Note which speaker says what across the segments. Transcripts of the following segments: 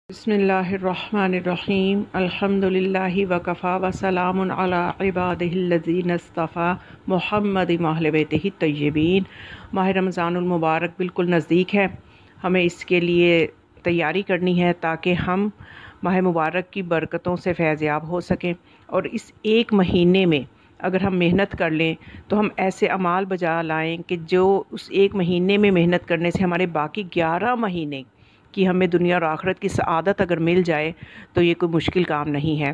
Speaker 1: بسم اللہ الرحمن الرحیم الحمدللہ وکفا وسلام علی عبادہ الذین اصطفیٰ محمد اہل بیتہ الطیبین۔ ماہ رمضان المبارک بالکل نزدیک ہے، ہمیں اس کے لیے تیاری کرنی ہے تاکہ ہم ماہ مبارک کی برکتوں سے فیض یاب ہو سکیں، اور اس ایک مہینے میں اگر ہم محنت کر لیں تو ہم ایسے اعمال بجا لائیں کہ جو اس ایک مہینے میں محنت کرنے سے ہمارے باقی 11 مہینے کہ ہمیں دنیا اور آخرت کی سعادت اگر مل جائے تو یہ کوئی مشکل کام نہیں ہے۔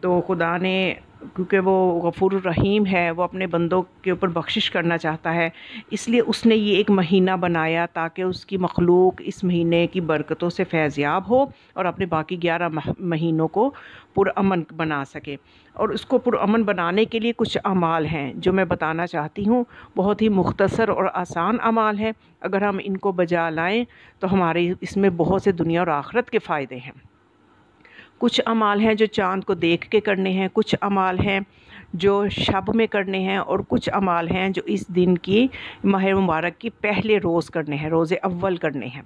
Speaker 1: تو خدا نے، کیونکہ وہ غفور الرحیم ہے، وہ اپنے بندوں کے اوپر بخشش کرنا چاہتا ہے، اس لیے اس نے یہ ایک مہینہ بنایا تاکہ اس کی مخلوق اس مہینے کی برکتوں سے فیض یاب ہو اور اپنے باقی 11 مہینوں کو پرامن بنا سکے۔ اور اس کو پرامن بنانے کے لیے کچھ اعمال ہیں جو میں بتانا چاہتی ہوں، بہت ہی مختصر اور آسان اعمال ہیں، اگر ہم ان کو بجا لائیں تو ہمارے اس میں بہت سے دنیا اور آخرت کے فائدے ہیں۔ کچھ اعمال ہیں جو چاند کو دیکھ کے کرنے ہیں، کچھ اعمال ہیں جو شب میں کرنے ہیں، اور کچھ اعمال ہیں جو اس دن کی ماہ مبارک کی پہلے روز کرنے ہیں، روز اول کرنے ہیں۔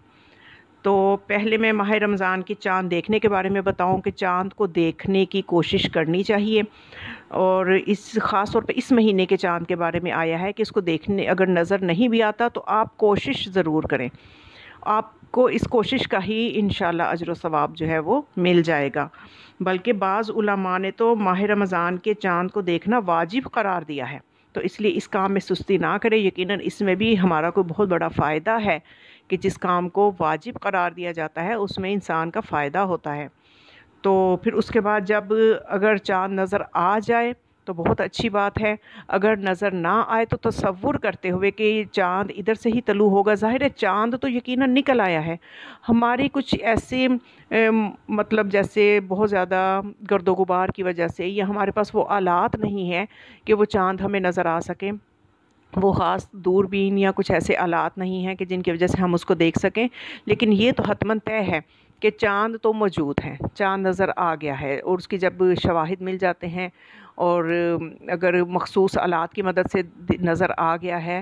Speaker 1: تو پہلے میں ماہ رمضان کی چاند دیکھنے کے بارے میں بتاؤں کہ چاند کو دیکھنے کی کوشش کرنی چاہیے، اور اس خاص طور پہ اس مہینے کے چاند کے بارے میں آیا ہے کہ اس کو دیکھنے اگر نظر نہیں بھی آتا تو آپ کوشش ضرور کریں، آپ کو اس کوشش کا ہی انشاءاللہ اجر و ثواب جو ہے وہ مل جائے گا۔ بلکہ بعض علماء نے تو ماہ رمضان کے چاند کو دیکھنا واجب قرار دیا ہے، تو اس لیے اس کام میں سستی نہ کریں، یقیناً اس میں بھی ہمارا کوئی بہت بڑا فائدہ ہے کہ جس کام کو واجب قرار دیا جاتا ہے اس میں انسان کا فائدہ ہوتا ہے۔ تو پھر اس کے بعد جب اگر چاند نظر آ جائے تو بہت اچھی بات ہے، اگر نظر نہ آئے تو تصور کرتے ہوئے کہ چاند ادھر سے ہی طلوع ہوگا، ظاہر ہے چاند تو یقیناً نکل آیا ہے، ہماری کچھ ایسے مطلب جیسے بہت زیادہ گرد و غبار کی وجہ سے، یا ہمارے پاس وہ آلات نہیں ہیں کہ وہ چاند ہمیں نظر آ سکیں، وہ خاص دوربین یا کچھ ایسے آلات نہیں ہیں کہ جن کی وجہ سے ہم اس کو دیکھ سکیں، لیکن یہ تو حتماً طے ہے کہ چاند تو موجود ہے، چاند نظر آ گیا ہے، اور اس کی جب شواہد مل جاتے ہیں اور اگر مخصوص آلات کی مدد سے نظر آ گیا ہے،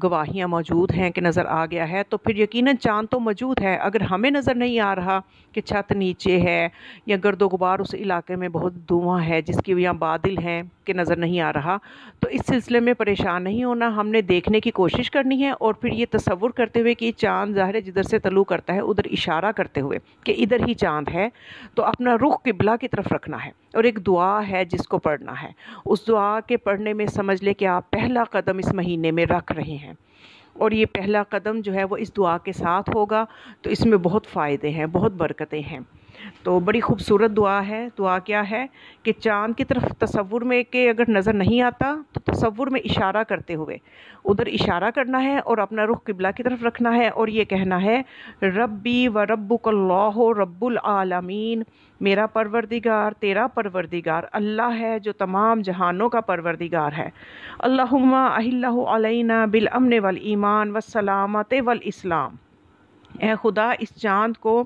Speaker 1: گواہیاں موجود ہیں کہ نظر آ گیا ہے، تو پھر یقیناً چاند تو موجود ہے۔ اگر ہمیں نظر نہیں آ رہا کہ چھت نیچے ہے یا گرد و غبار اس علاقے میں بہت دھواں ہے جس کی یا بادل ہیں کہ نظر نہیں آ رہا، تو اس سلسلے میں پریشان نہیں ہونا، ہم نے دیکھنے کی کوشش کرنی ہے، اور پھر یہ تصور کرتے ہوئے کہ چاند ظاہر ہے جدھر سے طلوع کرتا ہے ادھر اشارہ کرتے ہوئے کہ ادھر ہی چاند ہے، تو اپنا رخ قبلہ کی طرف رکھنا ہے، اور ایک دعا ہے جس کو پڑھنا ہے، اس دعا کے پڑھنے میں سمجھ لے کہ آپ پہلا قدم اس مہینے میں رکھ رہے ہیں، اور یہ پہلا قدم جو ہے وہ اس دعا کے ساتھ ہوگا، تو اس میں بہت فائدے ہیں، بہت برکتیں ہیں۔ تو بڑی خوبصورت دعا ہے۔ دعا کیا ہے کہ چاند کی طرف تصور میں کہ اگر نظر نہیں آتا تو تصور میں اشارہ کرتے ہوئے ادھر اشارہ کرنا ہے، اور اپنا رخ قبلہ کی طرف رکھنا ہے، اور یہ کہنا ہے ربی و ربک اللہ رب العالمین، میرا پروردگار تیرا پروردگار اللہ ہے جو تمام جہانوں کا پروردگار ہے، اللہم اہلہ علینا بالامن والایمان والسلامت والاسلام، اے خدا اس چاند کو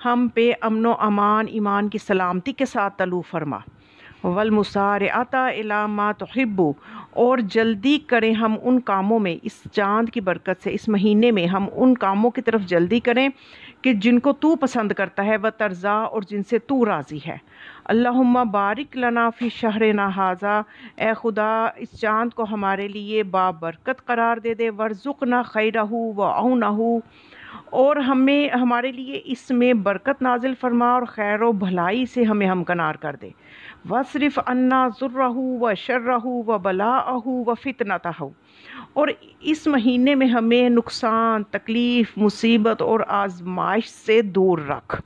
Speaker 1: ہم پہ امن و امان، ایمان کی سلامتی کے ساتھ طلوع فرما، والمسارعۃ الی ما تحب، اور جلدی کریں ہم ان کاموں میں، اس چاند کی برکت سے اس مہینے میں ہم ان کاموں کی طرف جلدی کریں کہ جن کو تو پسند کرتا ہے، و ترضا، اور جن سے تو راضی ہے، اللہم بارک لنا فی شہرنا ھذا، اے خدا اس چاند کو ہمارے لیے بابرکت قرار دے دے، وارزقنا خیرہ وعونہ، اور ہمیں ہمارے لیے اس میں برکت نازل فرما اور خیر و بھلائی سے ہمیں ہمکنار کر دے، واصرف عنا ضرہ وشرہ وبلاءہ وفتنتہ، اور اس مہینے میں ہمیں نقصان، تکلیف، مصیبت اور آزمائش سے دور رکھ۔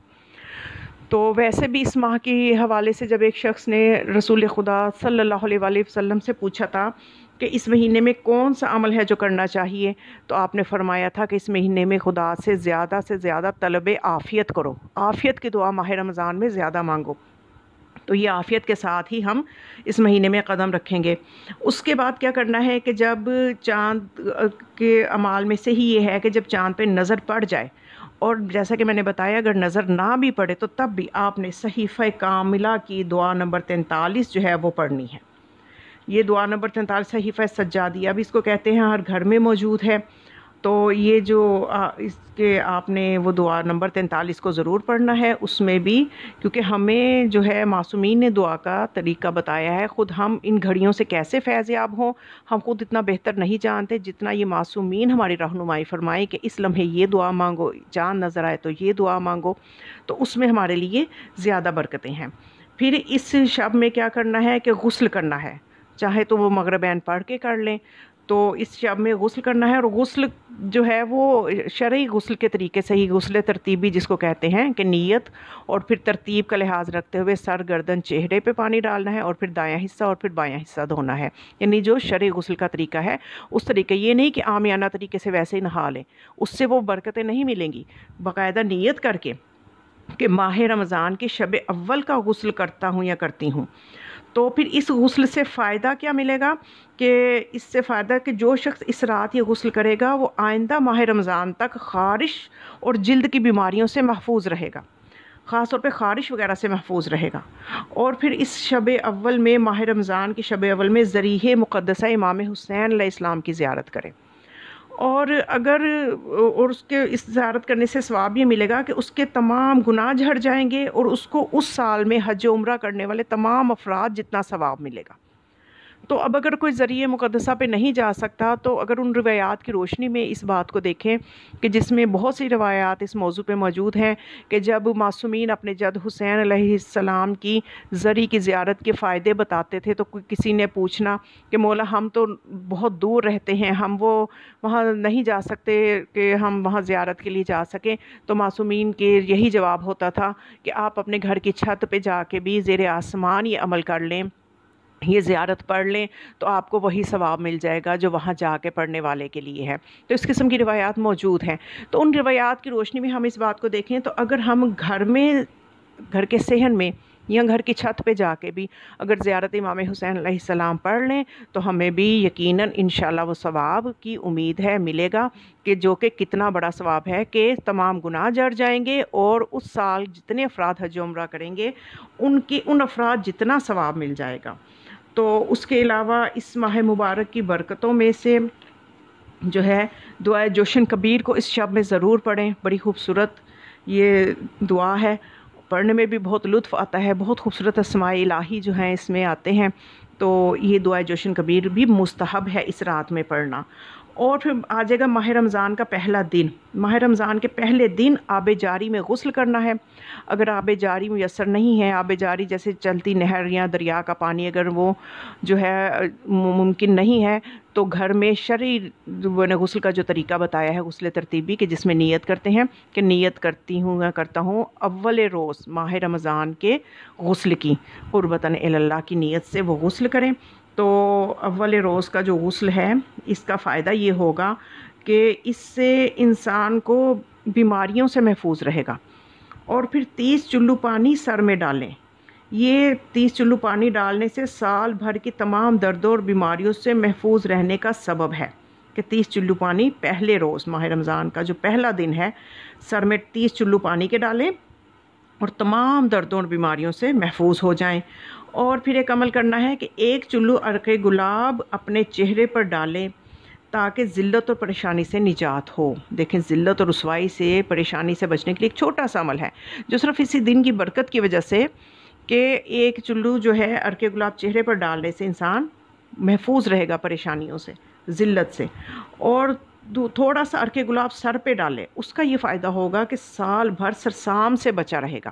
Speaker 1: تو ویسے بھی اس ماہ کے حوالے سے جب ایک شخص نے رسول خدا صلی اللہ علیہ وآلہ وسلم سے پوچھا تھا کہ اس مہینے میں کون سا عمل ہے جو کرنا چاہیے، تو آپ نے فرمایا تھا کہ اس مہینے میں خدا سے زیادہ طلب عافیت کرو، عافیت کی دعا ماہ رمضان میں زیادہ مانگو، تو یہ عافیت کے ساتھ ہی ہم اس مہینے میں قدم رکھیں گے۔ اس کے بعد کیا کرنا ہے کہ جب چاند کے اعمال میں سے ہی یہ ہے کہ جب چاند پہ نظر پڑ جائے، اور جیسا کہ میں نے بتایا اگر نظر نہ بھی پڑے تو تب بھی آپ نے صحیفہ کاملہ کی دعا نمبر 43 جو ہے وہ پڑھنی ہے۔ یہ دعا نمبر 43 صحیفہ سجادیہ بھی اس کو کہتے ہیں، ہر گھر میں موجود ہے، تو یہ جو اس کے آپ نے وہ دعا نمبر 43 کو ضرور پڑھنا ہے. اس میں بھی کیونکہ ہمیں جو ہے معصومین نے دعا کا طریقہ بتایا ہے، خود ہم ان گھڑیوں سے کیسے فیض یاب ہوں ہم خود اتنا بہتر نہیں جانتے جتنا یہ معصومین ہماری رہنمائی فرمائیں کہ اس لمحے یہ دعا مانگو، چاند نظر آئے تو یہ دعا مانگو، تو اس میں ہمارے لیے زیادہ برکتیں ہیں. پھر اس شب میں کیا کرنا ہے کہ غسل کرنا ہے، چاہے تو وہ مغربین پڑھ کے کر لیں. تو اس شب میں غسل کرنا ہے، اور غسل جو ہے وہ شرعی غسل کے طریقے سے ہی، غسل ترتیبی جس کو کہتے ہیں کہ نیت اور پھر ترتیب کا لحاظ رکھتے ہوئے سر، گردن، چہرے پہ پانی ڈالنا ہے، اور پھر دایاں حصہ اور پھر بایاں حصہ دھونا ہے. یعنی جو شرعی غسل کا طریقہ ہے اس طریقے، یہ نہیں کہ عامیانہ طریقے سے ویسے ہی نہا لیں، اس سے وہ برکتیں نہیں ملیں گی. باقاعدہ نیت کر کے کہ ماہ رمضان کے شب اول کا غسل کرتا ہوں یا کرتی ہوں. تو پھر اس غسل سے فائدہ کیا ملے گا کہ اس سے فائدہ کہ جو شخص اس رات یہ غسل کرے گا وہ آئندہ ماہ رمضان تک خارش اور جلد کی بیماریوں سے محفوظ رہے گا، خاص طور پہ خارش وغیرہ سے محفوظ رہے گا. اور پھر اس شب اول میں، ماہ رمضان کے شب اول میں ضریح مقدسہ امام حسین علیہ السلام کی زیارت کریں. اور اس کے اس زیارت کرنے سے ثواب یہ ملے گا کہ اس کے تمام گناہ جھڑ جائیں گے، اور اس کو اس سال میں حج و عمرہ کرنے والے تمام افراد جتنا ثواب ملے گا. تو اب اگر کوئی ذریعہ مقدسہ پہ نہیں جا سکتا تو اگر ان روایات کی روشنی میں اس بات کو دیکھیں کہ جس میں بہت سی روایات اس موضوع پہ موجود ہیں کہ جب معصومین اپنے جد حسین علیہ السلام کی زری کی زیارت کے فائدے بتاتے تھے تو کسی نے پوچھنا کہ مولا ہم تو بہت دور رہتے ہیں، ہم وہ وہاں نہیں جا سکتے کہ ہم وہاں زیارت کے لیے جا سکیں. تو معصومین کے یہی جواب ہوتا تھا کہ آپ اپنے گھر کی چھت پہ جا کے بھی زیر آسمان یہ عمل کر لیں، یہ زیارت پڑھ لیں، تو آپ کو وہی ثواب مل جائے گا جو وہاں جا کے پڑھنے والے کے لیے ہے. تو اس قسم کی روایات موجود ہیں. تو ان روایات کی روشنی میں ہم اس بات کو دیکھیں تو اگر ہم گھر کے صحن میں یا گھر کی چھت پہ جا کے بھی اگر زیارت امام حسین علیہ السلام پڑھ لیں تو ہمیں بھی یقیناً انشاءاللہ وہ ثواب کی امید ہے ملے گا، کہ جو کہ کتنا بڑا ثواب ہے کہ تمام گناہ جڑ جائیں گے، اور اس سال جتنے افراد حج و عمرہ کریں گے ان افراد جتنا ثواب مل جائے گا. تو اس کے علاوہ اس ماہ مبارک کی برکتوں میں سے جو ہے دعائے جوشن کبیر کو اس شب میں ضرور پڑھیں. بڑی خوبصورت یہ دعا ہے، پڑھنے میں بھی بہت لطف آتا ہے، بہت خوبصورت اسماء الہی جو ہیں اس میں آتے ہیں. تو یہ دعائے جوشن کبیر بھی مستحب ہے اس رات میں پڑھنا. اور پھر آ جائے گا ماہ رمضان کا پہلا دن. ماہ رمضان کے پہلے دن آب جاری میں غسل کرنا ہے. اگر آب جاری میسر نہیں ہے، آب جاری جیسے چلتی نہر یا دریا کا پانی اگر وہ جو ہے ممکن نہیں ہے، تو گھر میں شرعی غسل کا جو طریقہ بتایا ہے غسل ترتیبی کہ جس میں نیت کرتے ہیں کہ نیت کرتی ہوں یا کرتا ہوں اول روز ماہ رمضان کے غسل کی، قربتاً اللہ کی نیت سے وہ غسل کریں. تو اول روز کا جو غسل ہے اس کا فائدہ یہ ہوگا کہ اس سے انسان کو بیماریوں سے محفوظ رہے گا. اور پھر 30 چلو پانی سر میں ڈالیں. یہ 30 چلو پانی ڈالنے سے سال بھر کی تمام دردوں اور بیماریوں سے محفوظ رہنے کا سبب ہے کہ 30 چلو پانی پہلے روز ماہ رمضان کا جو پہلا دن ہے سر میں 30 چلو پانی کے ڈالیں اور تمام دردوں اور بیماریوں سے محفوظ ہو جائیں. اور پھر ایک عمل کرنا ہے کہ 1 چلو عرق گلاب اپنے چہرے پر ڈالیں تاکہ ذلت اور پریشانی سے نجات ہو. دیکھیں ذلت اور رسوائی سے، پریشانی سے بچنے کے لیے ایک چھوٹا سا عمل ہے جو صرف اسی دن کی برکت کی وجہ سے کہ 1 چلو جو ہے عرق گلاب چہرے پر ڈالنے سے انسان محفوظ رہے گا پریشانیوں سے، ذلت سے. اور تھوڑا سا عرق گلاب سر پہ ڈالے، اس کا یہ فائدہ ہوگا کہ سال بھر سرسام سے بچا رہے گا.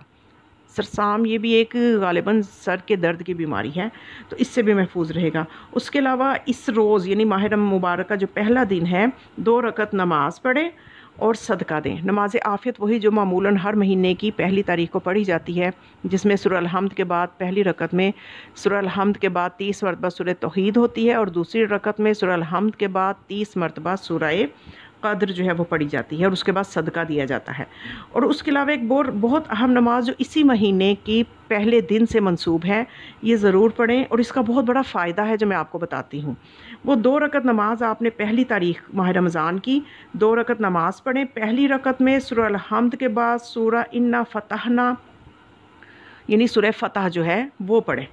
Speaker 1: سرسام یہ بھی ایک غالباً سر کے درد کی بیماری ہے، تو اس سے بھی محفوظ رہے گا. اس کے علاوہ اس روز یعنی ماہ مبارک کا جو پہلا دن ہے 2 رکعت نماز پڑھیں اور صدقہ دیں. نماز عافیت وہی جو معمولاً ہر مہینے کی پہلی تاریخ کو پڑھی جاتی ہے، جس میں سورہ الحمد کے بعد پہلی رکعت میں سورہ الحمد کے بعد 30 مرتبہ سورہ توحید ہوتی ہے، اور دوسری رکعت میں سورہ الحمد کے بعد 30 مرتبہ سورہ قدر جو ہے وہ پڑھی جاتی ہے، اور اس کے بعد صدقہ دیا جاتا ہے. اور اس کے علاوہ ایک بہت اہم نماز جو اسی مہینے کی پہلے دن سے منسوب ہے، یہ ضرور پڑھیں، اور اس کا بہت بڑا فائدہ ہے جو میں آپ کو بتاتی ہوں. وہ 2 رکعت نماز آپ نے پہلی تاریخ ماہ رمضان کی 2 رکعت نماز پڑھیں. پہلی رکعت میں سورہ الحمد کے بعد سورہ انا فتحنا یعنی سورہ فتح جو ہے وہ پڑھیں.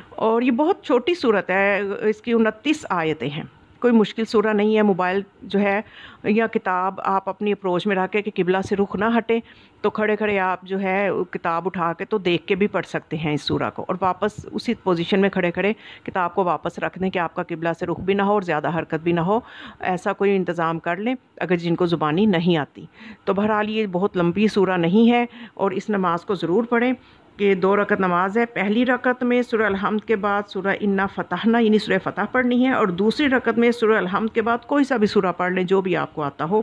Speaker 1: اور یہ بہت چھوٹی صورت ہے، اس کی 29 آیتیں ہیں، کوئی مشکل سورہ نہیں ہے. موبائل جو ہے یا کتاب آپ اپنی اپروچ میں رکھ کے کہ قبلہ سے رخ نہ ہٹے تو کھڑے کھڑے آپ جو ہے کتاب اٹھا کے تو دیکھ کے بھی پڑھ سکتے ہیں اس سورہ کو, اور واپس اسی پوزیشن میں کھڑے کھڑے کتاب کو واپس رکھ دیں کہ آپ کا قبلہ سے رخ بھی نہ ہو اور زیادہ حرکت بھی نہ ہو. ایسا کوئی انتظام کر لیں اگر جن کو زبانی نہیں آتی. تو بہرحال یہ بہت لمبی سورہ نہیں ہے اور اس نماز کو ضرور پڑھیں کہ 2 رکعت نماز ہے. پہلی رکعت میں سورہ الحمد کے بعد سورہ انا فتحنا یعنی سورہ فتح پڑھنی ہے, اور دوسری رکعت میں سورہ الحمد کے بعد کوئی سا بھی سورہ پڑھ لیں جو بھی آپ کو آتا ہو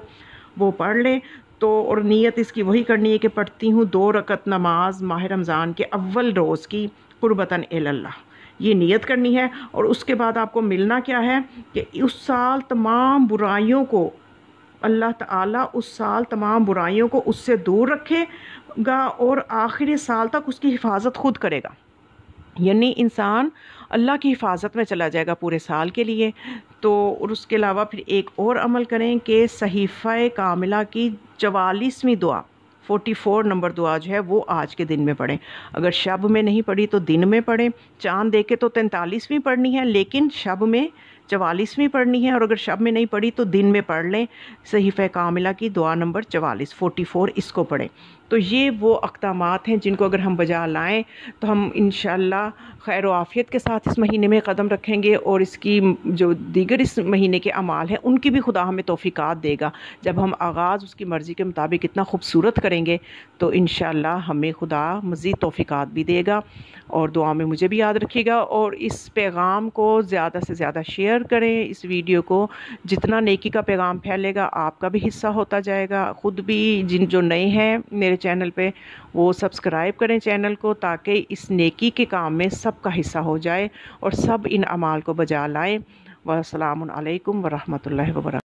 Speaker 1: وہ پڑھ لیں. تو اور نیت اس کی وہی کرنی ہے کہ پڑھتی ہوں 2 رکعت نماز ماہ رمضان کے اول روز کی قربتاً اللہ, یہ نیت کرنی ہے. اور اس کے بعد آپ کو ملنا کیا ہے کہ اس سال تمام برائیوں کو اللہ تعالیٰ اس سال تمام برائیوں کو اس سے دور رکھے گا اور آخری سال تک اس کی حفاظت خود کرے گا. یعنی انسان اللہ کی حفاظت میں چلا جائے گا پورے سال کے لیے. تو اور اس کے علاوہ پھر ایک اور عمل کریں کہ صحیفہ کاملہ کی 44ویں دعا 44 نمبر دعا جو ہے وہ آج کے دن میں پڑھیں. اگر شب میں نہیں پڑھی تو دن میں پڑھیں. چاند دیکھے تو 43ویں پڑھنی ہے لیکن شب میں 44ویں پڑھنی ہے, اور اگر شب میں نہیں پڑھی تو دن میں پڑھ لیں. صحیفہ کاملہ کی دعا نمبر 44 اس کو پڑھیں. تو یہ وہ اقدامات ہیں جن کو اگر ہم بجا لائیں تو ہم انشاءاللہ خیر و عافیت کے ساتھ اس مہینے میں قدم رکھیں گے, اور اس کی جو دیگر اس مہینے کے اعمال ہیں ان کی بھی خدا ہمیں توفیقات دے گا. جب ہم آغاز اس کی مرضی کے مطابق اتنا خوبصورت کریں گے تو انشاءاللہ ہمیں خدا مزید توفیقات بھی دے گا. اور دعا میں مجھے بھی یاد رکھیے گا, اور اس پیغام کو زیادہ سے زیادہ شیئر کریں. اس ویڈیو کو جتنا نیکی کا پیغام پھیلے گا آپ کا بھی حصہ ہوتا جائے گا. خود بھی جو نئے ہیں میرے چینل پہ وہ سبسکرائب کریں چینل کو, تاکہ اس نیکی کے کام میں سب کا حصہ ہو جائے اور سب ان اعمال کو بجا لائیں. والسلام علیکم ورحمۃ اللہ وبرکاتہ.